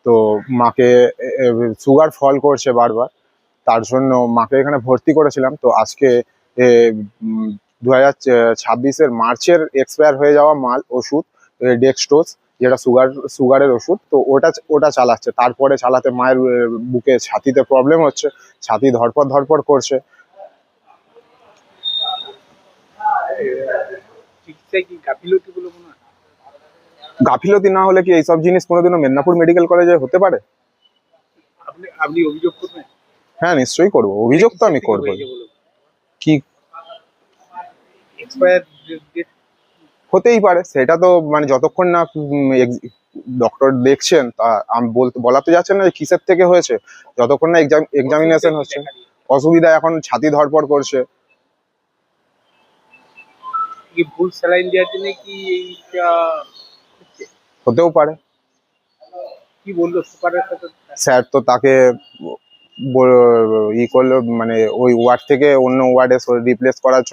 তো মাকে সুগার ফল করছে বারবার, তার জন্য মাকে এখানে ভর্তি করেছিলাম। তো আজকে 2026-এর মার্চের এক্সপায়ার হয়ে যাওয়া ওষুধ ডেক্সটোজ, যেটা সুগারের ওষুধ, তো ওটা চালাচ্ছে। তারপরে চালাতে মায়ের বুকে ছাতিতে প্রবলেম হচ্ছে, ছাতি ধরপড় ধরপড় করছে। গাফিলতি না হলে কি এইসব জিনিস কোনোদিনও মেদিনীপুর মেডিকেল কলেজে হতে পারে? আপনি অভিযোগ করবেন? হ্যাঁ, নিশ্চয়ই করবো, অভিযোগ তো আমি করবো। কি হতেই পারে, সেটা তো মানে যতক্ষণ না ডক্টর দেখছেন, তা আমি বলাতে যাচ্ছেন না যে কিসের থেকে হয়েছে, যতক্ষণ না এক্সামিনেশন হচ্ছে। অসুবিধা এখন ছাতি ধরপড় করছে। ভুল স্যালাইন দেওয়ার জন্য কি এইটা হতেও পারে। কি বললো সুপারের সাথে? স্যার তো তাকে করলো, মানে ওই ওয়ার্ড থেকে অন্য ওয়ার্ডে রিপ্লেস করার